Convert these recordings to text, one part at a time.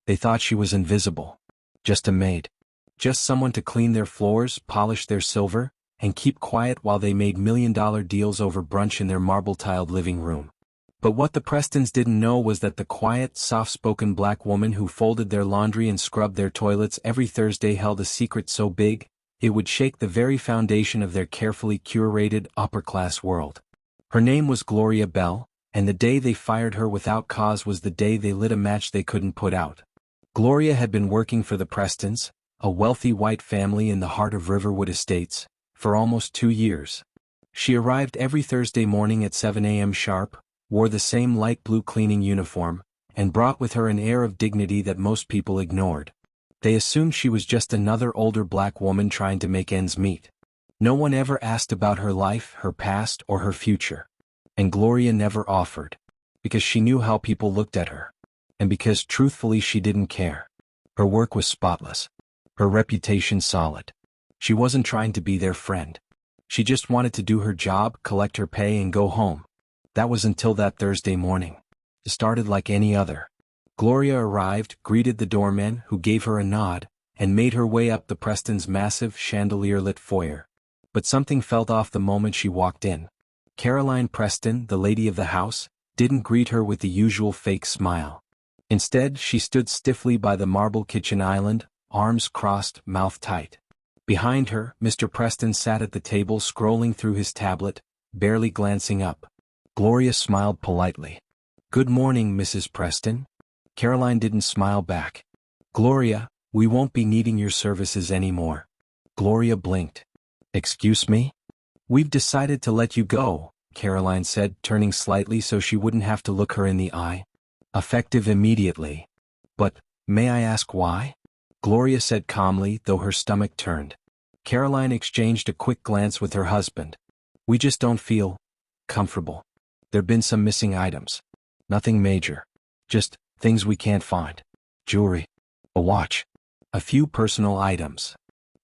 They thought she was invisible. Just a maid. Just someone to clean their floors, polish their silver, and keep quiet while they made million-dollar deals over brunch in their marble-tiled living room. But what the Prestons didn't know was that the quiet, soft-spoken black woman who folded their laundry and scrubbed their toilets every Thursday held a secret so big, it would shake the very foundation of their carefully curated, upper-class world. Her name was Gloria Belle, and the day they fired her without cause was the day they lit a match they couldn't put out. Gloria had been working for the Prestons, a wealthy white family in the heart of Riverwood Estates, for almost 2 years. She arrived every Thursday morning at 7 a.m. sharp, wore the same light blue cleaning uniform, and brought with her an air of dignity that most people ignored. They assumed she was just another older black woman trying to make ends meet. No one ever asked about her life, her past, or her future. And Gloria never offered. Because she knew how people looked at her. And because truthfully she didn't care. Her work was spotless. Her reputation solid. She wasn't trying to be their friend. She just wanted to do her job, collect her pay, and go home. That was until that Thursday morning. It started like any other. Gloria arrived, greeted the doorman, who gave her a nod, and made her way up the Prestons' massive, chandelier-lit foyer. But something felt off the moment she walked in. Caroline Preston, the lady of the house, didn't greet her with the usual fake smile. Instead, she stood stiffly by the marble kitchen island, arms crossed, mouth tight. Behind her, Mr. Preston sat at the table scrolling through his tablet, barely glancing up. Gloria smiled politely. "Good morning, Mrs. Preston." Caroline didn't smile back. "Gloria, we won't be needing your services anymore." Gloria blinked. "Excuse me?" "We've decided to let you go," Caroline said, turning slightly so she wouldn't have to look her in the eye. "Effective immediately." "But, may I ask why?" Gloria said calmly, though her stomach turned. Caroline exchanged a quick glance with her husband. "We just don't feel comfortable. There've been some missing items. Nothing major. Just things we can't find. Jewelry. A watch. A few personal items."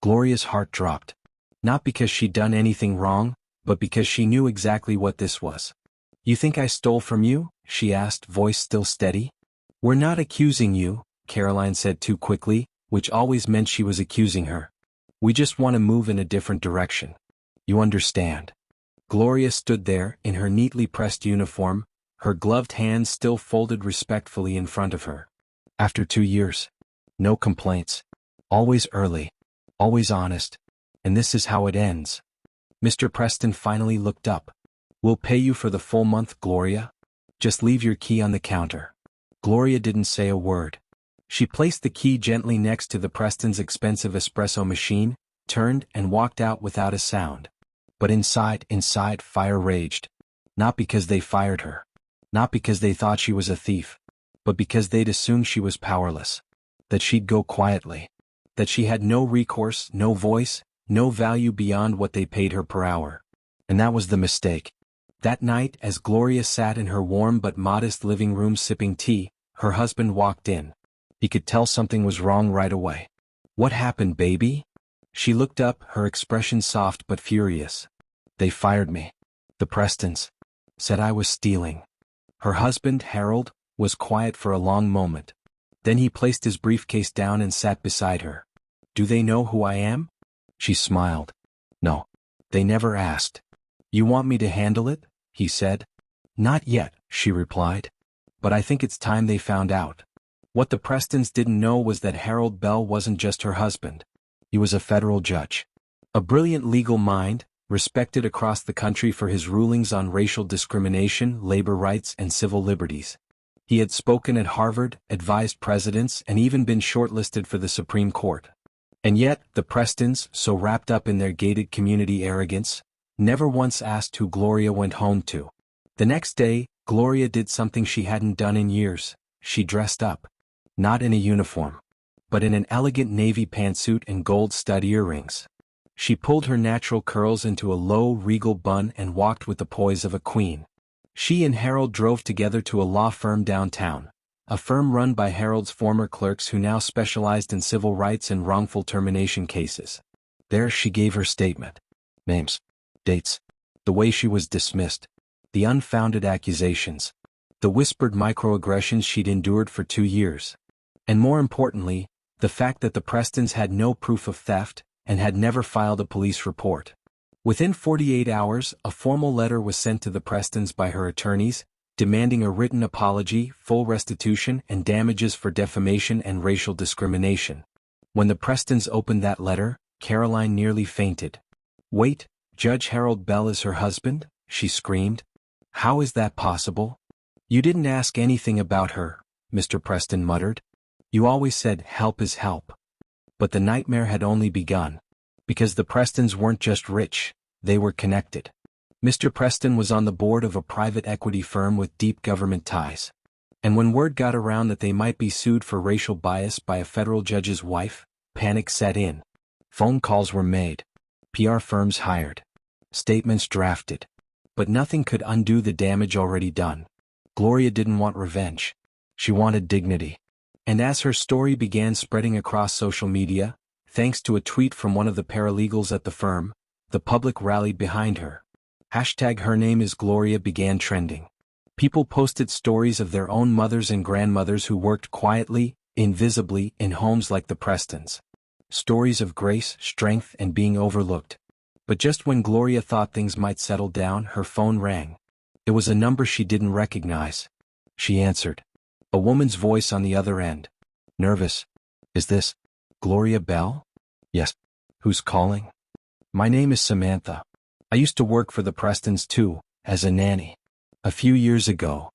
Gloria's heart dropped. Not because she'd done anything wrong, but because she knew exactly what this was. "You think I stole from you?" she asked, voice still steady. "We're not accusing you," Caroline said too quickly, which always meant she was accusing her. "We just want to move in a different direction. You understand." Gloria stood there, in her neatly pressed uniform, her gloved hands still folded respectfully in front of her. After 2 years. No complaints. Always early. Always honest. And this is how it ends. Mr. Preston finally looked up. "We'll pay you for the full month, Gloria. Just leave your key on the counter." Gloria didn't say a word. She placed the key gently next to the Prestons' expensive espresso machine, turned and walked out without a sound. But inside, fire raged. Not because they fired her. Not because they thought she was a thief. But because they'd assumed she was powerless. That she'd go quietly. That she had no recourse, no voice, no value beyond what they paid her per hour. And that was the mistake. That night, as Gloria sat in her warm but modest living room sipping tea, her husband walked in. He could tell something was wrong right away. "What happened, baby?" She looked up, her expression soft but furious. "They fired me. The Prestons. Said I was stealing." Her husband, Harold, was quiet for a long moment. Then he placed his briefcase down and sat beside her. "Do they know who I am?" She smiled. "No. They never asked." "You want me to handle it?" he said. "Not yet," she replied. "But I think it's time they found out." What the Prestons didn't know was that Harold Bell wasn't just her husband. He was a federal judge. A brilliant legal mind, respected across the country for his rulings on racial discrimination, labor rights, and civil liberties. He had spoken at Harvard, advised presidents, and even been shortlisted for the Supreme Court. And yet, the Prestons, so wrapped up in their gated community arrogance, never once asked who Gloria went home to. The next day, Gloria did something she hadn't done in years. She dressed up. Not in a uniform, but in an elegant navy pantsuit and gold stud earrings. She pulled her natural curls into a low, regal bun and walked with the poise of a queen. She and Harold drove together to a law firm downtown, a firm run by Harold's former clerks who now specialized in civil rights and wrongful termination cases. There she gave her statement. Names, dates, the way she was dismissed, the unfounded accusations, the whispered microaggressions she'd endured for 2 years. And more importantly, the fact that the Prestons had no proof of theft and had never filed a police report. Within 48 hours, a formal letter was sent to the Prestons by her attorneys, demanding a written apology, full restitution, and damages for defamation and racial discrimination. When the Prestons opened that letter, Caroline nearly fainted. "Wait, Judge Harold Bell is her husband?" she screamed. "How is that possible?" "You didn't ask anything about her," Mr. Preston muttered. "You always said help is help." But the nightmare had only begun. Because the Prestons weren't just rich, they were connected. Mr. Preston was on the board of a private equity firm with deep government ties. And when word got around that they might be sued for racial bias by a federal judge's wife, panic set in. Phone calls were made. PR firms hired. Statements drafted. But nothing could undo the damage already done. Gloria didn't want revenge. She wanted dignity. And as her story began spreading across social media, thanks to a tweet from one of the paralegals at the firm, the public rallied behind her. #Her name is Gloria began trending. People posted stories of their own mothers and grandmothers who worked quietly, invisibly, in homes like the Prestons. Stories of grace, strength, and being overlooked. But just when Gloria thought things might settle down, her phone rang. It was a number she didn't recognize. She answered. A woman's voice on the other end. Nervous. "Is this Gloria Bell?" "Yes." "Who's calling?" "My name is Samantha. I used to work for the Prestons too, as a nanny. A few years ago."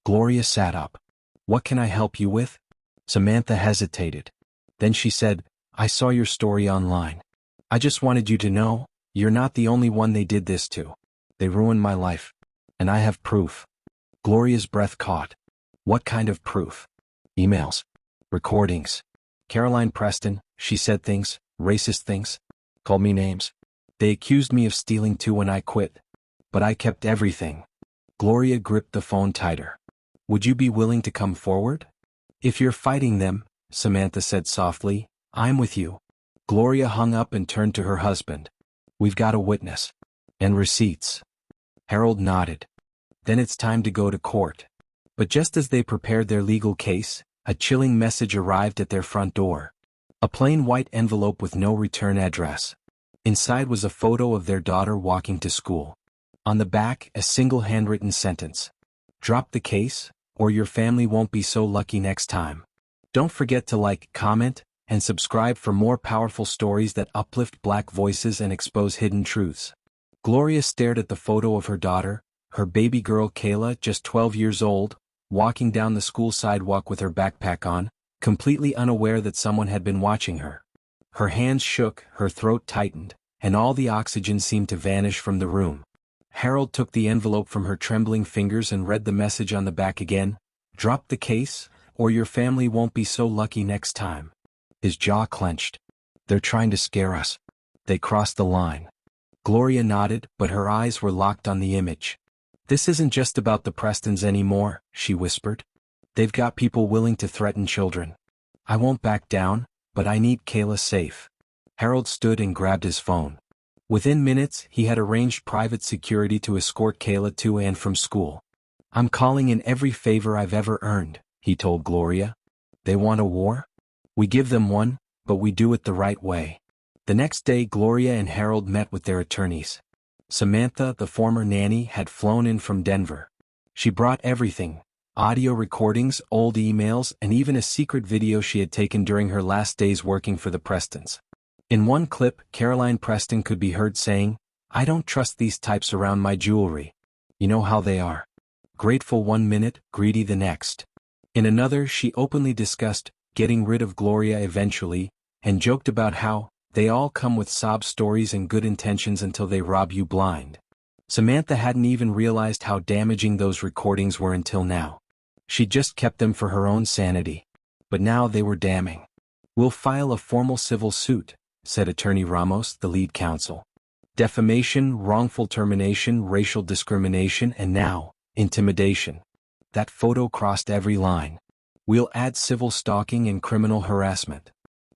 Gloria sat up. "What can I help you with?" Samantha hesitated. Then she said, "I saw your story online. I just wanted you to know, you're not the only one they did this to. They ruined my life. And I have proof." Gloria's breath caught. "What kind of proof?" "Emails. Recordings. Caroline Preston, she said things, racist things. Called me names. They accused me of stealing too when I quit. But I kept everything." Gloria gripped the phone tighter. "Would you be willing to come forward?" "If you're fighting them," Samantha said softly, "I'm with you." Gloria hung up and turned to her husband. "We've got a witness. And receipts." Harold nodded. "Then it's time to go to court." But just as they prepared their legal case, a chilling message arrived at their front door. A plain white envelope with no return address. Inside was a photo of their daughter walking to school. On the back, a single handwritten sentence. "Drop the case, or your family won't be so lucky next time." Don't forget to like, comment, and subscribe for more powerful stories that uplift Black voices and expose hidden truths. Gloria stared at the photo of her daughter, her baby girl Kayla, just 12 years old, walking down the school sidewalk with her backpack on, completely unaware that someone had been watching her. Her hands shook, her throat tightened, and all the oxygen seemed to vanish from the room. Harold took the envelope from her trembling fingers and read the message on the back again. "Drop the case, or your family won't be so lucky next time." His jaw clenched. "They're trying to scare us. They crossed the line." Gloria nodded, but her eyes were locked on the image. "This isn't just about the Prestons anymore," she whispered. "They've got people willing to threaten children. I won't back down, but I need Kayla safe." Harold stood and grabbed his phone. Within minutes, he had arranged private security to escort Kayla to and from school. "I'm calling in every favor I've ever earned," he told Gloria. "They want a war? We give them one, but we do it the right way." The next day, Gloria and Harold met with their attorneys. Samantha, the former nanny, had flown in from Denver. She brought everything: audio recordings, old emails, and even a secret video she had taken during her last days working for the Prestons. In one clip, Caroline Preston could be heard saying, "I don't trust these types around my jewelry. You know how they are. Grateful one minute, greedy the next." In another, she openly discussed getting rid of Gloria eventually, and joked about how they all come with sob stories and good intentions until they rob you blind. Samantha hadn't even realized how damaging those recordings were until now. She'd just kept them for her own sanity. But now they were damning. "We'll file a formal civil suit," said Attorney Ramos, the lead counsel. "Defamation, wrongful termination, racial discrimination, and now, intimidation. That photo crossed every line. We'll add civil stalking and criminal harassment."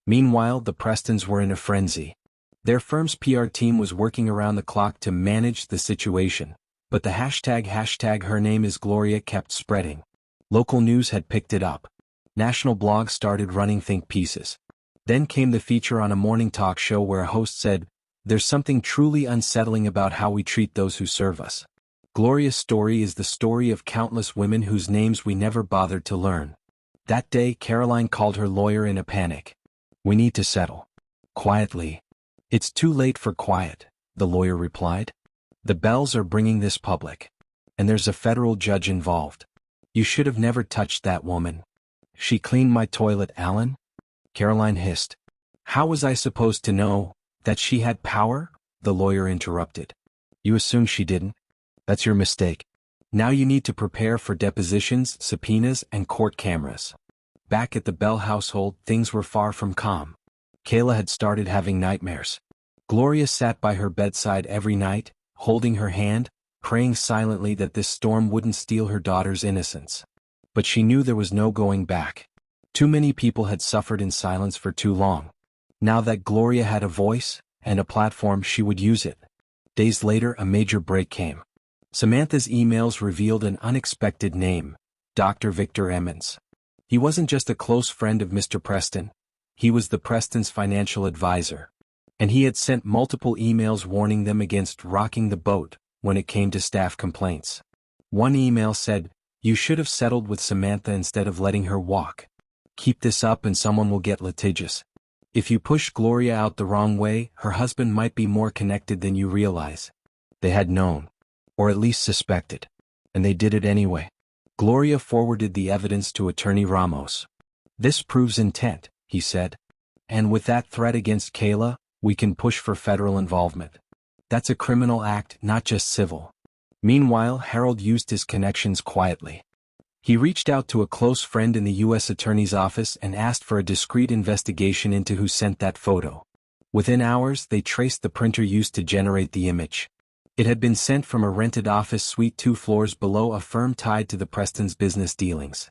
Meanwhile, the Prestons were in a frenzy. Their firm's PR team was working around the clock to manage the situation, but the hashtag her name is Gloria kept spreading. Local news had picked it up. National blogs started running think pieces. Then came the feature on a morning talk show where a host said, "There's something truly unsettling about how we treat those who serve us." Gloria's story is the story of countless women whose names we never bothered to learn. That day, Caroline called her lawyer in a panic. "We need to settle. Quietly." "It's too late for quiet," the lawyer replied. "The Belles are bringing this public. And there's a federal judge involved. You should have never touched that woman." "She cleaned my toilet, Alan," Caroline hissed. "How was I supposed to know that she had power?" the lawyer interrupted. "You assumed she didn't. That's your mistake. Now you need to prepare for depositions, subpoenas, and court cameras." Back at the Belle household, things were far from calm. Kayla had started having nightmares. Gloria sat by her bedside every night, holding her hand, praying silently that this storm wouldn't steal her daughter's innocence. But she knew there was no going back. Too many people had suffered in silence for too long. Now that Gloria had a voice and a platform, she would use it. Days later, a major break came. Samantha's emails revealed an unexpected name: Dr. Victor Emmons. He wasn't just a close friend of Mr. Preston. He was the Prestons' financial advisor. And he had sent multiple emails warning them against rocking the boat when it came to staff complaints. One email said, "You should have settled with Samantha instead of letting her walk. Keep this up and someone will get litigious. If you push Gloria out the wrong way, her husband might be more connected than you realize." They had known. Or at least suspected. And they did it anyway. Gloria forwarded the evidence to Attorney Ramos. "This proves intent," he said. "And with that threat against Kayla, we can push for federal involvement. That's a criminal act, not just civil." Meanwhile, Harold used his connections quietly. He reached out to a close friend in the U.S. Attorney's office and asked for a discreet investigation into who sent that photo. Within hours, they traced the printer used to generate the image. It had been sent from a rented office suite 2 floors below a firm tied to the Prestons' business dealings.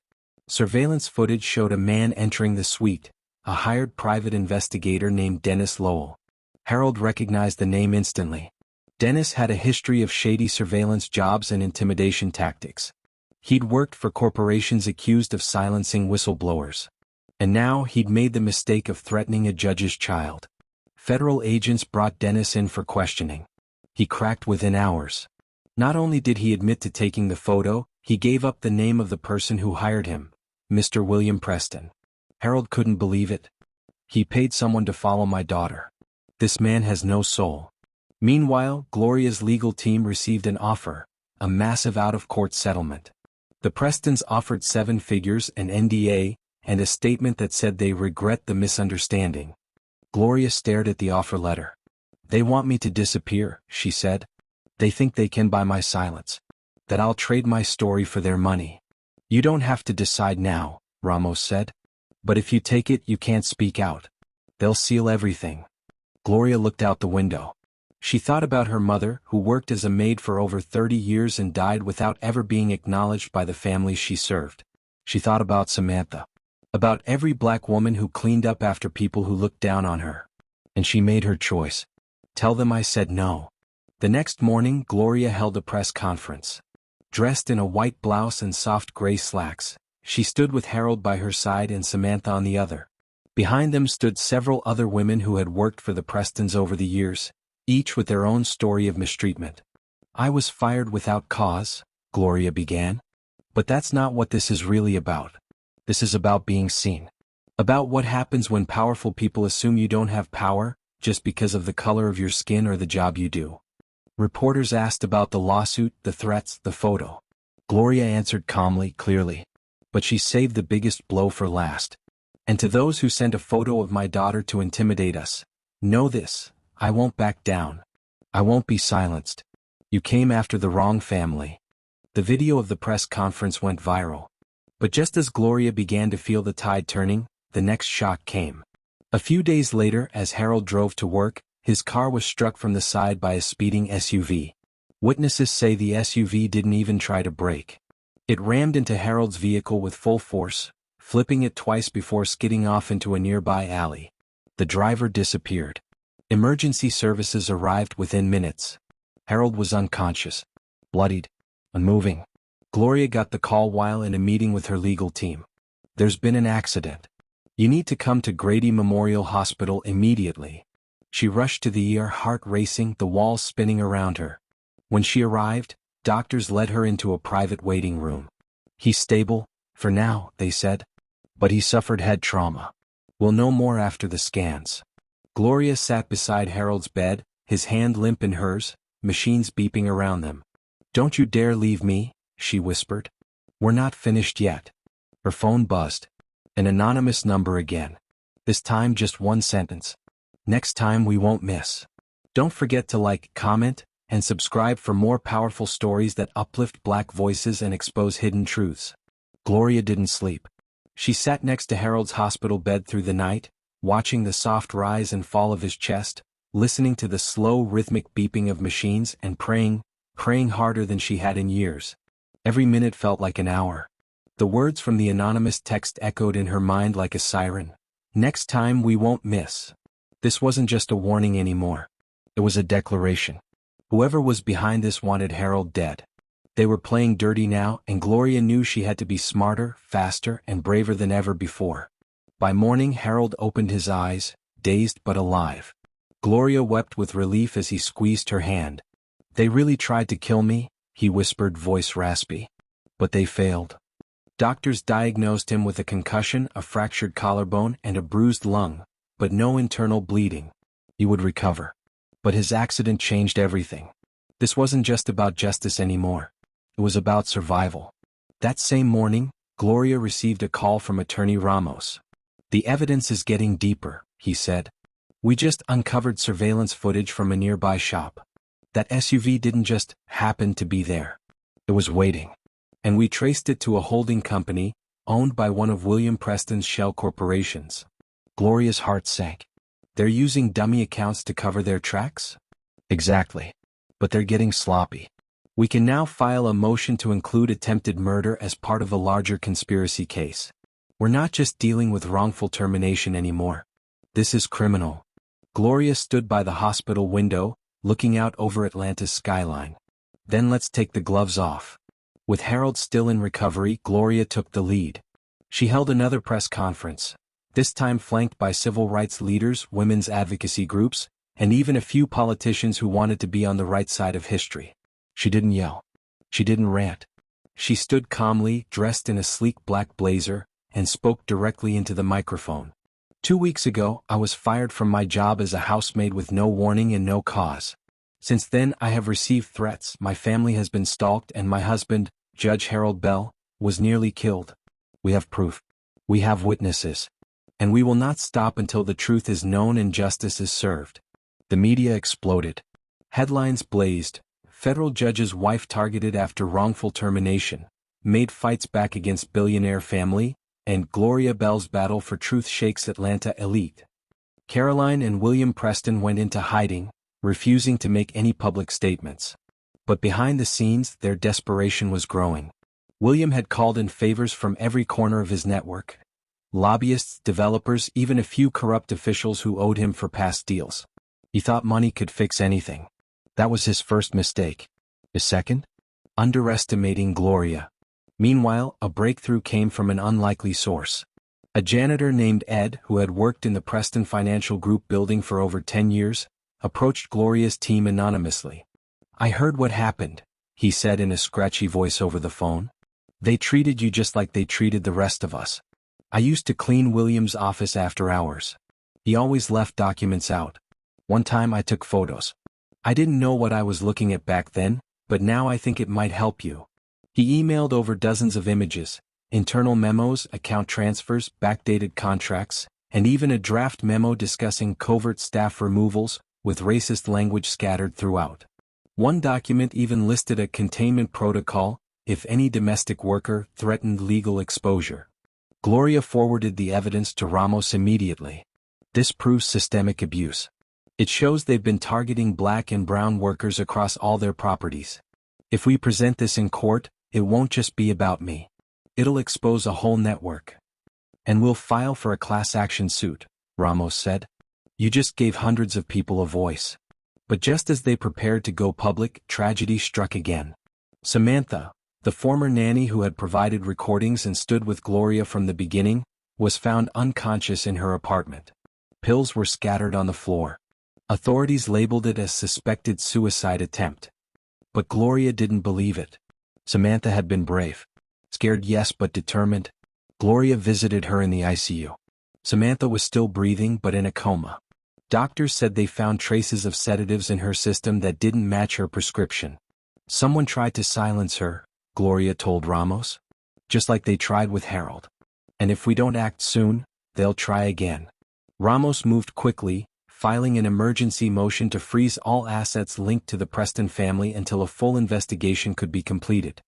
Surveillance footage showed a man entering the suite, a hired private investigator named Dennis Lowell. Harold recognized the name instantly. Dennis had a history of shady surveillance jobs and intimidation tactics. He'd worked for corporations accused of silencing whistleblowers. And now he'd made the mistake of threatening a judge's child. Federal agents brought Dennis in for questioning. He cracked within hours. Not only did he admit to taking the photo, he gave up the name of the person who hired him, Mr. William Preston. Harold couldn't believe it. "He paid someone to follow my daughter. This man has no soul." Meanwhile, Gloria's legal team received an offer, a massive out-of-court settlement. The Prestons offered 7 figures, an NDA, and a statement that said they regret the misunderstanding. Gloria stared at the offer letter. "They want me to disappear," she said. "They think they can buy my silence. That I'll trade my story for their money." "You don't have to decide now," Ramos said. "But if you take it, you can't speak out. They'll seal everything." Gloria looked out the window. She thought about her mother, who worked as a maid for over 30 years and died without ever being acknowledged by the families she served. She thought about Samantha. About every black woman who cleaned up after people who looked down on her. And she made her choice. "Tell them I said no." The next morning, Gloria held a press conference. Dressed in a white blouse and soft gray slacks, she stood with Harold by her side and Samantha on the other. Behind them stood several other women who had worked for the Prestons over the years, each with their own story of mistreatment. "I was fired without cause," Gloria began. "But that's not what this is really about. This is about being seen. About what happens when powerful people assume you don't have power, just because of the color of your skin or the job you do." Reporters asked about the lawsuit, the threats, the photo. Gloria answered calmly, clearly. But she saved the biggest blow for last. "And to those who sent a photo of my daughter to intimidate us, know this: I won't back down. I won't be silenced. You came after the wrong family." The video of the press conference went viral. But just as Gloria began to feel the tide turning, the next shock came. A few days later, as Harold drove to work, his car was struck from the side by a speeding SUV. Witnesses say the SUV didn't even try to brake. It rammed into Harold's vehicle with full force, flipping it twice before skidding off into a nearby alley. The driver disappeared. Emergency services arrived within minutes. Harold was unconscious, bloodied, unmoving. Gloria got the call while in a meeting with her legal team. There's been an accident. You need to come to Grady Memorial Hospital immediately. She rushed to the ER, heart racing, the walls spinning around her. When she arrived, doctors led her into a private waiting room. He's stable, for now, they said. But he suffered head trauma. We'll know more after the scans. Gloria sat beside Harold's bed, his hand limp in hers, machines beeping around them. Don't you dare leave me, she whispered. We're not finished yet. Her phone buzzed. An anonymous number again. This time just one sentence. Next time we won't miss. Don't forget to like, comment, and subscribe for more powerful stories that uplift Black voices and expose hidden truths. Gloria didn't sleep. She sat next to Harold's hospital bed through the night, watching the soft rise and fall of his chest, listening to the slow rhythmic beeping of machines and praying harder than she had in years. Every minute felt like an hour. The words from the anonymous text echoed in her mind like a siren. Next time we won't miss. This wasn't just a warning anymore. It was a declaration. Whoever was behind this wanted Harold dead. They were playing dirty now, and Gloria knew she had to be smarter, faster, and braver than ever before. By morning, Harold opened his eyes, dazed but alive. Gloria wept with relief as he squeezed her hand. They really tried to kill me, he whispered, voice raspy. But they failed. Doctors diagnosed him with a concussion, a fractured collarbone, and a bruised lung, but no internal bleeding. He would recover. But his accident changed everything. This wasn't just about justice anymore. It was about survival. That same morning, Gloria received a call from Attorney Ramos. The evidence is getting deeper, he said. We just uncovered surveillance footage from a nearby shop. That SUV didn't just happen to be there. It was waiting. And we traced it to a holding company, owned by one of William Preston's shell corporations. Gloria's heart sank. They're using dummy accounts to cover their tracks? Exactly. But they're getting sloppy. We can now file a motion to include attempted murder as part of a larger conspiracy case. We're not just dealing with wrongful termination anymore. This is criminal. Gloria stood by the hospital window, looking out over Atlanta's skyline. Then let's take the gloves off. With Harold still in recovery, Gloria took the lead. She held another press conference, this time flanked by civil rights leaders, women's advocacy groups, and even a few politicians who wanted to be on the right side of history. She didn't yell. She didn't rant. She stood calmly, dressed in a sleek black blazer, and spoke directly into the microphone. 2 weeks ago, I was fired from my job as a housemaid with no warning and no cause. Since then, I have received threats, my family has been stalked, and my husband, Judge Harold Belle, was nearly killed. We have proof. We have witnesses. And we will not stop until the truth is known and justice is served. The media exploded. Headlines blazed. Federal judge's wife targeted after wrongful termination. Maid fights back against billionaire family, and Gloria Belle's battle for truth shakes Atlanta elite. Caroline and William Preston went into hiding, refusing to make any public statements. But behind the scenes, their desperation was growing. William had called in favors from every corner of his network. Lobbyists, developers, even a few corrupt officials who owed him for past deals. He thought money could fix anything. That was his first mistake. His second? Underestimating Gloria. Meanwhile, a breakthrough came from an unlikely source. A janitor named Ed, who had worked in the Preston Financial Group building for over 10 years, approached Gloria's team anonymously. I heard what happened, he said in a scratchy voice over the phone. They treated you just like they treated the rest of us. I used to clean William's office after hours. He always left documents out. One time I took photos. I didn't know what I was looking at back then, but now I think it might help you. He emailed over dozens of images, internal memos, account transfers, backdated contracts, and even a draft memo discussing covert staff removals, with racist language scattered throughout. One document even listed a containment protocol, if any domestic worker threatened legal exposure. Gloria forwarded the evidence to Ramos immediately. This proves systemic abuse. It shows they've been targeting black and brown workers across all their properties. If we present this in court, it won't just be about me. It'll expose a whole network. And we'll file for a class action suit, Ramos said. You just gave hundreds of people a voice. But just as they prepared to go public, tragedy struck again. Samantha, The former nanny who had provided recordings and stood with Gloria from the beginning was found unconscious in her apartment. Pills were scattered on the floor. Authorities labeled it as suspected suicide attempt. But Gloria didn't believe it. Samantha had been brave. Scared, yes, but determined. Gloria visited her in the ICU. Samantha was still breathing but in a coma. Doctors said they found traces of sedatives in her system that didn't match her prescription. Someone tried to silence her, Gloria told Ramos. Just like they tried with Harold. And if we don't act soon, they'll try again. Ramos moved quickly, filing an emergency motion to freeze all assets linked to the Preston family until a full investigation could be completed.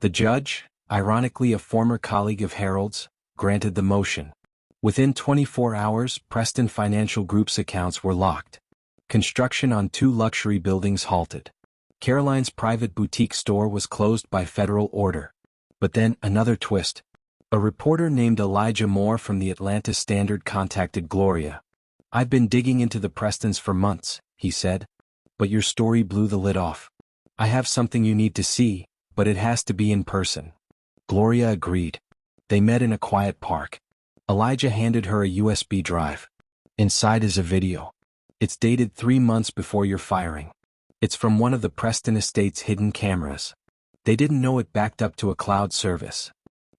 The judge, ironically a former colleague of Harold's, granted the motion. Within 24 hours, Preston Financial Group's accounts were locked. Construction on 2 luxury buildings halted. Caroline's private boutique store was closed by federal order. But then, another twist. A reporter named Elijah Moore from the Atlanta Standard contacted Gloria. "I've been digging into the Prestons for months," he said. "But your story blew the lid off. I have something you need to see, but it has to be in person." Gloria agreed. They met in a quiet park. Elijah handed her a USB drive. "Inside is a video. It's dated 3 months before your firing. It's from one of the Preston estate's hidden cameras. They didn't know it backed up to a cloud service."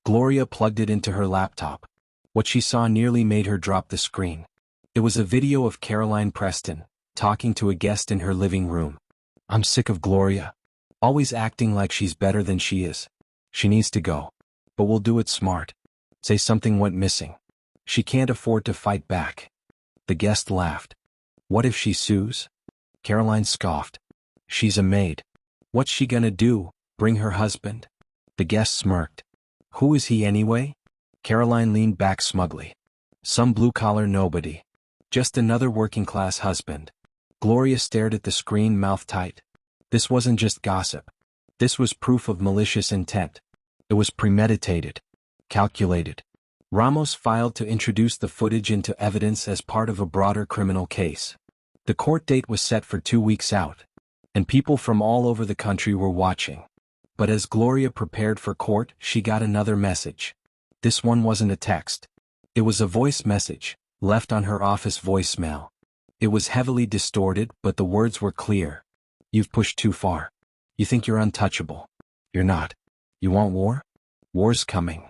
Gloria plugged it into her laptop. What she saw nearly made her drop the screen. It was a video of Caroline Preston, talking to a guest in her living room. "I'm sick of Gloria. Always acting like she's better than she is. She needs to go. But we'll do it smart. Say something went missing. She can't afford to fight back." The guest laughed. "What if she sues?" Caroline scoffed. "She's a maid. What's she gonna do, bring her husband?" The guest smirked. "Who is he anyway?" Caroline leaned back smugly. "Some blue-collar nobody. Just another working-class husband." Gloria stared at the screen, mouth tight. This wasn't just gossip. This was proof of malicious intent. It was premeditated. Calculated. Ramos filed to introduce the footage into evidence as part of a broader criminal case. The court date was set for 2 weeks out, and people from all over the country were watching. But as Gloria prepared for court, she got another message. This one wasn't a text. It was a voice message, left on her office voicemail. It was heavily distorted, but the words were clear. "You've pushed too far. You think you're untouchable. You're not. You want war? War's coming."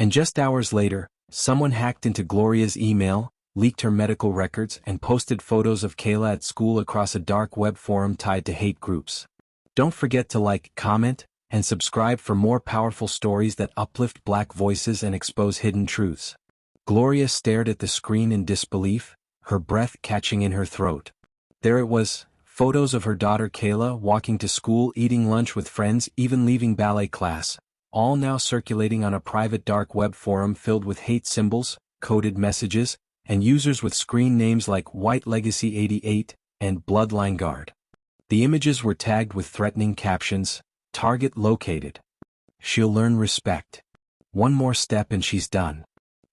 And just hours later, someone hacked into Gloria's email, leaked her medical records, and posted photos of Kayla at school across a dark web forum tied to hate groups. Don't forget to like, comment, and subscribe for more powerful stories that uplift Black voices and expose hidden truths. Gloria stared at the screen in disbelief, her breath catching in her throat. There it was, photos of her daughter Kayla walking to school, eating lunch with friends, even leaving ballet class, all now circulating on a private dark web forum filled with hate symbols, coded messages, and users with screen names like White Legacy 88 and Bloodline Guard. The images were tagged with threatening captions, "Target located. She'll learn respect. One more step and she's done."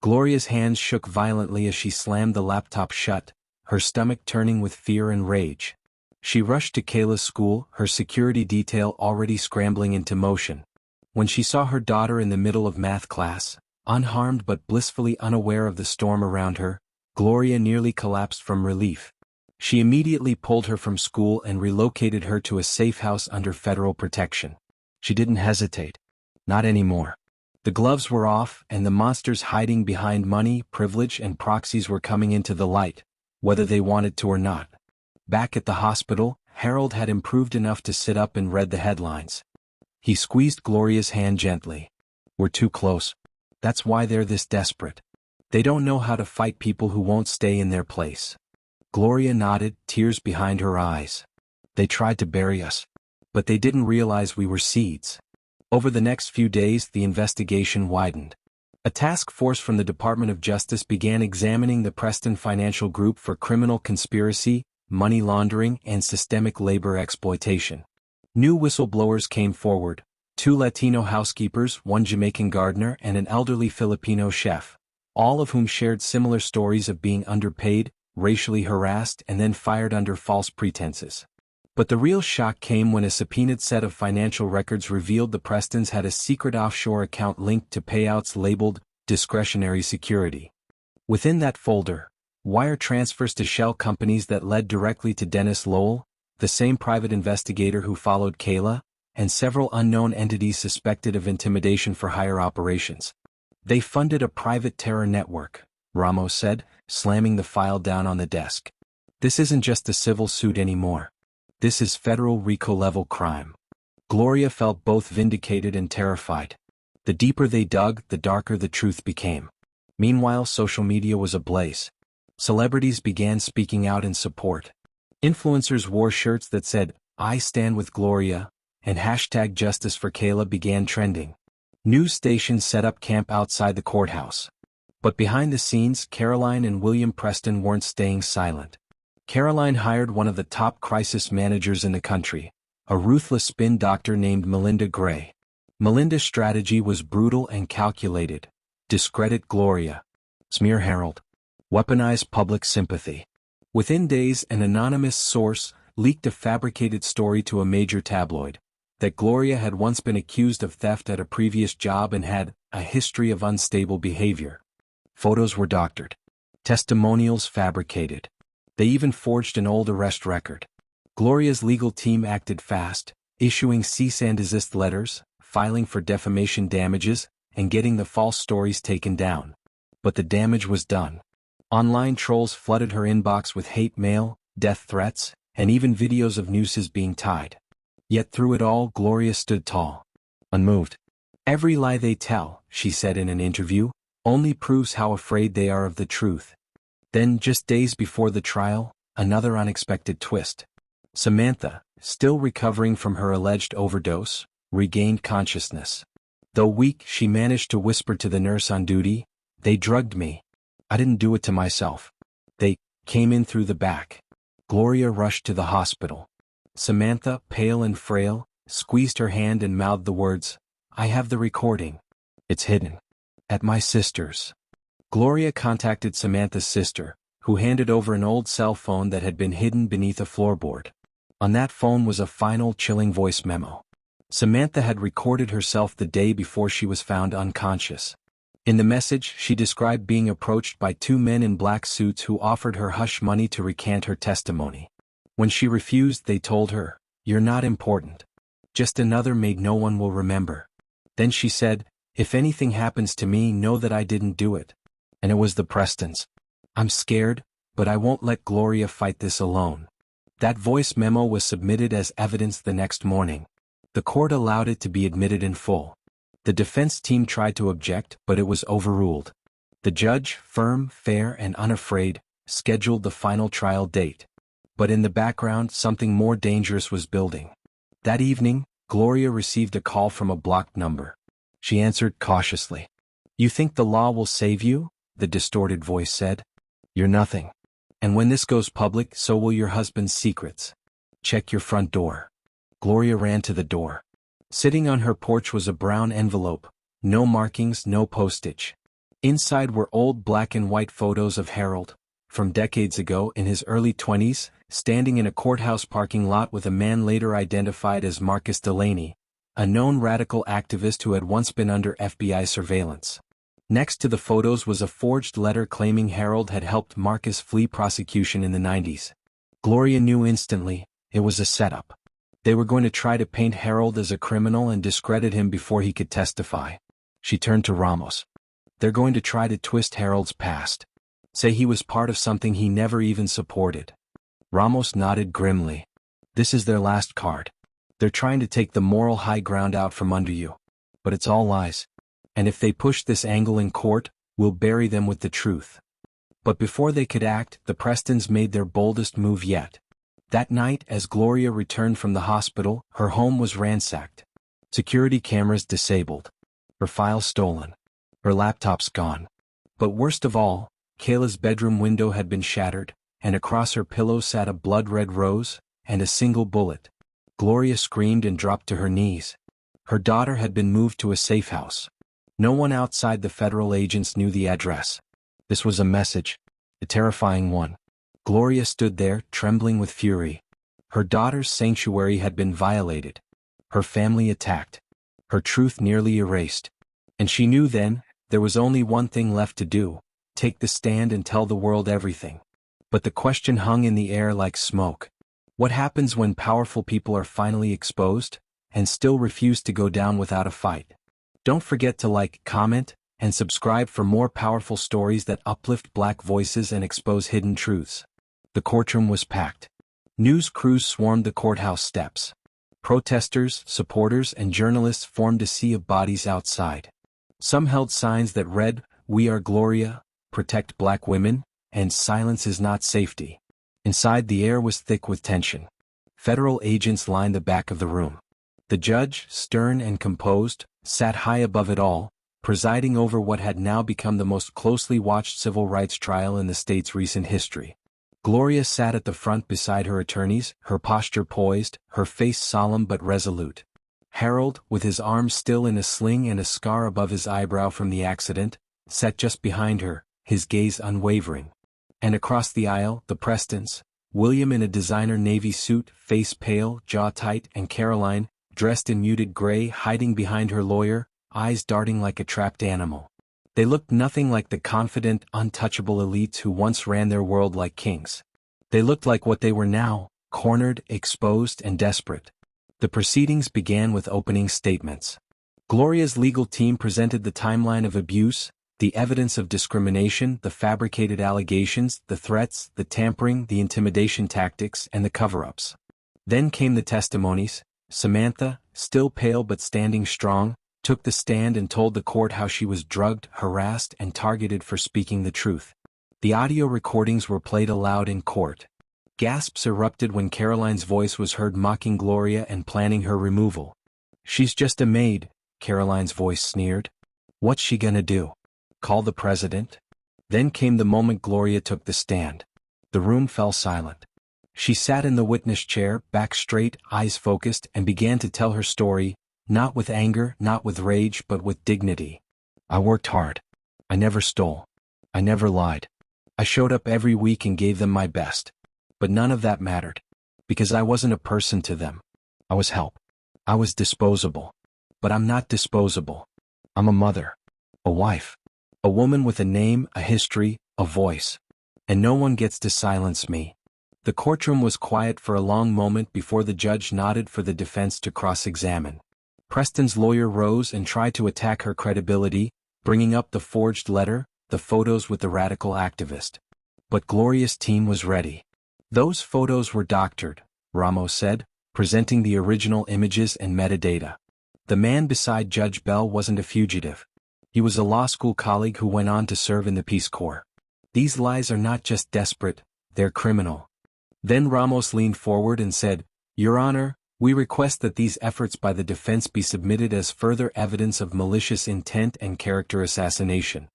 Gloria's hands shook violently as she slammed the laptop shut, her stomach turning with fear and rage. She rushed to Kayla's school, her security detail already scrambling into motion. When she saw her daughter in the middle of math class, unharmed but blissfully unaware of the storm around her, Gloria nearly collapsed from relief. She immediately pulled her from school and relocated her to a safe house under federal protection. She didn't hesitate. Not anymore. The gloves were off, and the monsters hiding behind money, privilege, and proxies were coming into the light, whether they wanted to or not. Back at the hospital, Harold had improved enough to sit up and read the headlines. He squeezed Gloria's hand gently. "We're too close. That's why they're this desperate. They don't know how to fight people who won't stay in their place." Gloria nodded, tears behind her eyes. "They tried to bury us. But they didn't realize we were seeds." Over the next few days, the investigation widened. A task force from the Department of Justice began examining the Preston Financial Group for criminal conspiracy, money laundering, and systemic labor exploitation. New whistleblowers came forward, 2 Latino housekeepers, 1 Jamaican gardener, and an elderly Filipino chef, all of whom shared similar stories of being underpaid, racially harassed, and then fired under false pretenses. But the real shock came when a subpoenaed set of financial records revealed the Prestons had a secret offshore account linked to payouts labeled discretionary security. Within that folder, wire transfers to shell companies that led directly to Dennis Lowell, the same private investigator who followed Kayla, and several unknown entities suspected of intimidation for hire operations. They funded a private terror network, Ramos said, slamming the file down on the desk. This isn't just a civil suit anymore. This is federal RICO-level crime. Gloria felt both vindicated and terrified. The deeper they dug, the darker the truth became. Meanwhile, social media was ablaze. Celebrities began speaking out in support. Influencers wore shirts that said, "I stand with Gloria," and hashtag Justice for Kayla began trending. News stations set up camp outside the courthouse. But behind the scenes, Caroline and William Preston weren't staying silent. Caroline hired one of the top crisis managers in the country, a ruthless spin doctor named Melinda Gray. Melinda's strategy was brutal and calculated. Discredit Gloria. Smear Harold. Weaponize public sympathy. Within days, an anonymous source leaked a fabricated story to a major tabloid that Gloria had once been accused of theft at a previous job and had a history of unstable behavior. Photos were doctored. Testimonials fabricated. They even forged an old arrest record. Gloria's legal team acted fast, issuing cease and desist letters, filing for defamation damages, and getting the false stories taken down. But the damage was done. Online trolls flooded her inbox with hate mail, death threats, and even videos of nooses being tied. Yet through it all, Gloria stood tall, unmoved. "Every lie they tell," she said in an interview, "only proves how afraid they are of the truth." Then, just days before the trial, another unexpected twist. Samantha, still recovering from her alleged overdose, regained consciousness. Though weak, she managed to whisper to the nurse on duty, "They drugged me. I didn't do it to myself. They came in through the back." Gloria rushed to the hospital. Samantha, pale and frail, squeezed her hand and mouthed the words, "I have the recording. It's hidden. At my sister's." Gloria contacted Samantha's sister, who handed over an old cell phone that had been hidden beneath a floorboard. On that phone was a final chilling voice memo. Samantha had recorded herself the day before she was found unconscious. In the message, she described being approached by two men in black suits who offered her hush money to recant her testimony. When she refused, they told her, "You're not important. Just another maid no one will remember." Then she said, "If anything happens to me, know that I didn't do it." And it was the Prestons. "I'm scared, but I won't let Gloria fight this alone." That voice memo was submitted as evidence the next morning. The court allowed it to be admitted in full. The defense team tried to object, but it was overruled. The judge, firm, fair, and unafraid, scheduled the final trial date. But in the background, something more dangerous was building. That evening, Gloria received a call from a blocked number. She answered cautiously. "You think the law will save you?" the distorted voice said. "You're nothing. And when this goes public, so will your husband's secrets. Check your front door." Gloria ran to the door. Sitting on her porch was a brown envelope, no markings, no postage. Inside were old black and white photos of Harold, from decades ago in his early 20s, standing in a courthouse parking lot with a man later identified as Marcus Delaney, a known radical activist who had once been under FBI surveillance. Next to the photos was a forged letter claiming Harold had helped Marcus flee prosecution in the 90s. Gloria knew instantly, it was a setup. They were going to try to paint Harold as a criminal and discredit him before he could testify. She turned to Ramos. "They're going to try to twist Harold's past. Say he was part of something he never even supported." Ramos nodded grimly. "This is their last card. They're trying to take the moral high ground out from under you. But it's all lies. And if they push this angle in court, we'll bury them with the truth." But before they could act, the Prestons made their boldest move yet. That night, as Gloria returned from the hospital, her home was ransacked. Security cameras disabled. Her files stolen. Her laptops gone. But worst of all, Kayla's bedroom window had been shattered, and across her pillow sat a blood-red rose, and a single bullet. Gloria screamed and dropped to her knees. Her daughter had been moved to a safe house. No one outside the federal agents knew the address. This was a message, a terrifying one. Gloria stood there, trembling with fury. Her daughter's sanctuary had been violated, her family attacked, her truth nearly erased. And she knew then, there was only one thing left to do: take the stand and tell the world everything. But the question hung in the air like smoke. What happens when powerful people are finally exposed, and still refuse to go down without a fight? Don't forget to like, comment, and subscribe for more powerful stories that uplift Black voices and expose hidden truths. The courtroom was packed. News crews swarmed the courthouse steps. Protesters, supporters, and journalists formed a sea of bodies outside. Some held signs that read, "We are Gloria, protect Black women," and "Silence is not safety." Inside, the air was thick with tension. Federal agents lined the back of the room. The judge, stern and composed, sat high above it all, presiding over what had now become the most closely watched civil rights trial in the state's recent history. Gloria sat at the front beside her attorneys, her posture poised, her face solemn but resolute. Harold, with his arm still in a sling and a scar above his eyebrow from the accident, sat just behind her, his gaze unwavering. And across the aisle, the Prestons, William in a designer navy suit, face pale, jaw tight, and Caroline, dressed in muted gray, hiding behind her lawyer, eyes darting like a trapped animal. They looked nothing like the confident, untouchable elites who once ran their world like kings. They looked like what they were now: cornered, exposed, and desperate. The proceedings began with opening statements. Gloria's legal team presented the timeline of abuse, the evidence of discrimination, the fabricated allegations, the threats, the tampering, the intimidation tactics, and the cover-ups. Then came the testimonies. Samantha, still pale but standing strong, took the stand and told the court how she was drugged, harassed, and targeted for speaking the truth. The audio recordings were played aloud in court. Gasps erupted when Caroline's voice was heard mocking Gloria and planning her removal. "She's just a maid," Caroline's voice sneered. "What's she gonna do? Call the president?" Then came the moment Gloria took the stand. The room fell silent. She sat in the witness chair, back straight, eyes focused, and began to tell her story, not with anger, not with rage, but with dignity. "I worked hard. I never stole. I never lied. I showed up every week and gave them my best. But none of that mattered. Because I wasn't a person to them. I was help. I was disposable. But I'm not disposable. I'm a mother. A wife. A woman with a name, a history, a voice. And no one gets to silence me." The courtroom was quiet for a long moment before the judge nodded for the defense to cross-examine. Preston's lawyer rose and tried to attack her credibility, bringing up the forged letter, the photos with the radical activist. But Gloria's team was ready. "Those photos were doctored," Ramos said, presenting the original images and metadata. The man beside Judge Belle wasn't a fugitive. He was a law school colleague who went on to serve in the Peace Corps. "These lies are not just desperate, they're criminal." Then Ramos leaned forward and said, "Your Honor, we request that these efforts by the defense be submitted as further evidence of malicious intent and character assassination."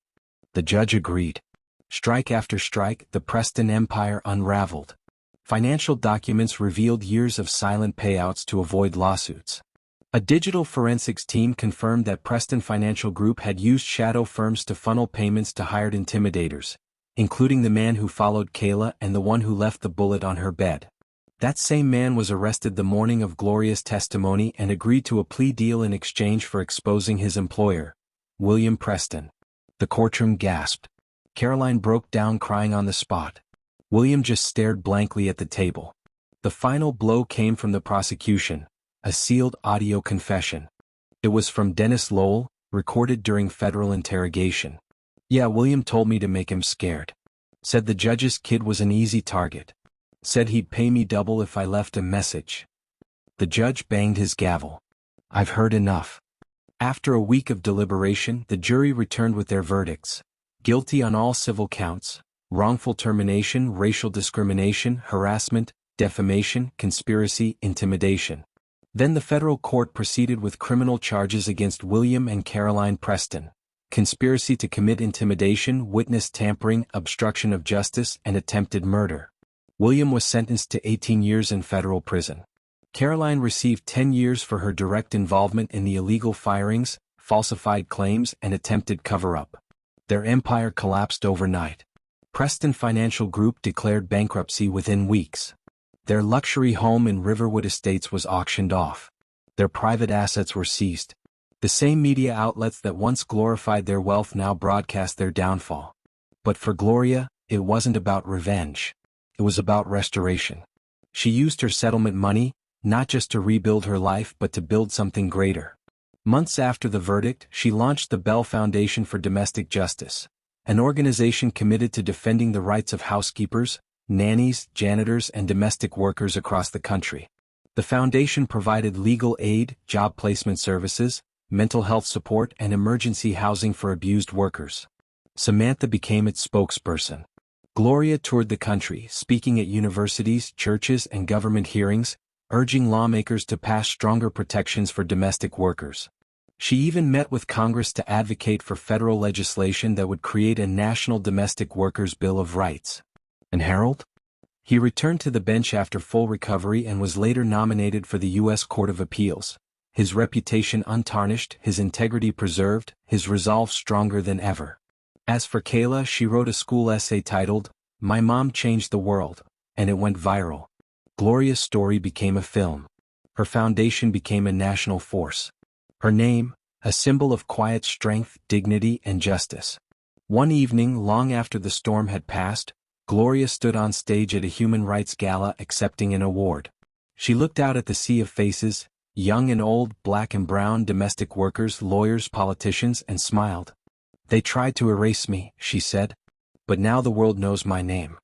The judge agreed. Strike after strike, the Preston empire unraveled. Financial documents revealed years of silent payouts to avoid lawsuits. A digital forensics team confirmed that Preston Financial Group had used shadow firms to funnel payments to hired intimidators, including the man who followed Kayla and the one who left the bullet on her bed. That same man was arrested the morning of Gloria's testimony and agreed to a plea deal in exchange for exposing his employer, William Preston. The courtroom gasped. Caroline broke down crying on the spot. William just stared blankly at the table. The final blow came from the prosecution, a sealed audio confession. It was from Dennis Lowell, recorded during federal interrogation. "Yeah, William told me to make him scared. Said the judge's kid was an easy target. Said he'd pay me double if I left a message." The judge banged his gavel. "I've heard enough." After a week of deliberation, the jury returned with their verdicts. Guilty on all civil counts: wrongful termination, racial discrimination, harassment, defamation, conspiracy, intimidation. Then the federal court proceeded with criminal charges against William and Caroline Preston: conspiracy to commit intimidation, witness tampering, obstruction of justice, and attempted murder. William was sentenced to 18 years in federal prison. Caroline received 10 years for her direct involvement in the illegal firings, falsified claims, and attempted cover-up. Their empire collapsed overnight. Preston Financial Group declared bankruptcy within weeks. Their luxury home in Riverwood Estates was auctioned off. Their private assets were seized. The same media outlets that once glorified their wealth now broadcast their downfall. But for Gloria, it wasn't about revenge. It was about restoration. She used her settlement money, not just to rebuild her life but to build something greater. Months after the verdict, she launched the Belle Foundation for Domestic Justice, an organization committed to defending the rights of housekeepers, nannies, janitors, and domestic workers across the country. The foundation provided legal aid, job placement services, mental health support, and emergency housing for abused workers. Samantha became its spokesperson. Gloria toured the country, speaking at universities, churches, and government hearings, urging lawmakers to pass stronger protections for domestic workers. She even met with Congress to advocate for federal legislation that would create a National Domestic Workers' Bill of Rights. And Harold? He returned to the bench after full recovery and was later nominated for the U.S. Court of Appeals. His reputation untarnished, his integrity preserved, his resolve stronger than ever. As for Kayla, she wrote a school essay titled, "My Mom Changed the World," and it went viral. Gloria's story became a film. Her foundation became a national force. Her name, a symbol of quiet strength, dignity, and justice. One evening, long after the storm had passed, Gloria stood on stage at a human rights gala accepting an award. She looked out at the sea of faces, young and old, black and brown, domestic workers, lawyers, politicians, and smiled. "They tried to erase me," she said. "But now the world knows my name.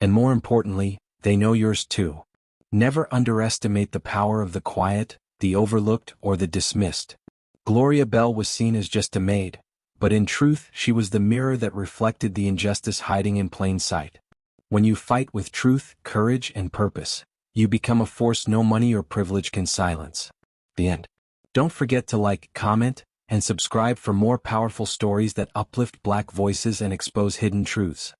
And more importantly, they know yours too." Never underestimate the power of the quiet, the overlooked, or the dismissed. Gloria Belle was seen as just a maid, but in truth she was the mirror that reflected the injustice hiding in plain sight. When you fight with truth, courage, and purpose, you become a force no money or privilege can silence. The end. Don't forget to like, comment, and subscribe for more powerful stories that uplift Black voices and expose hidden truths.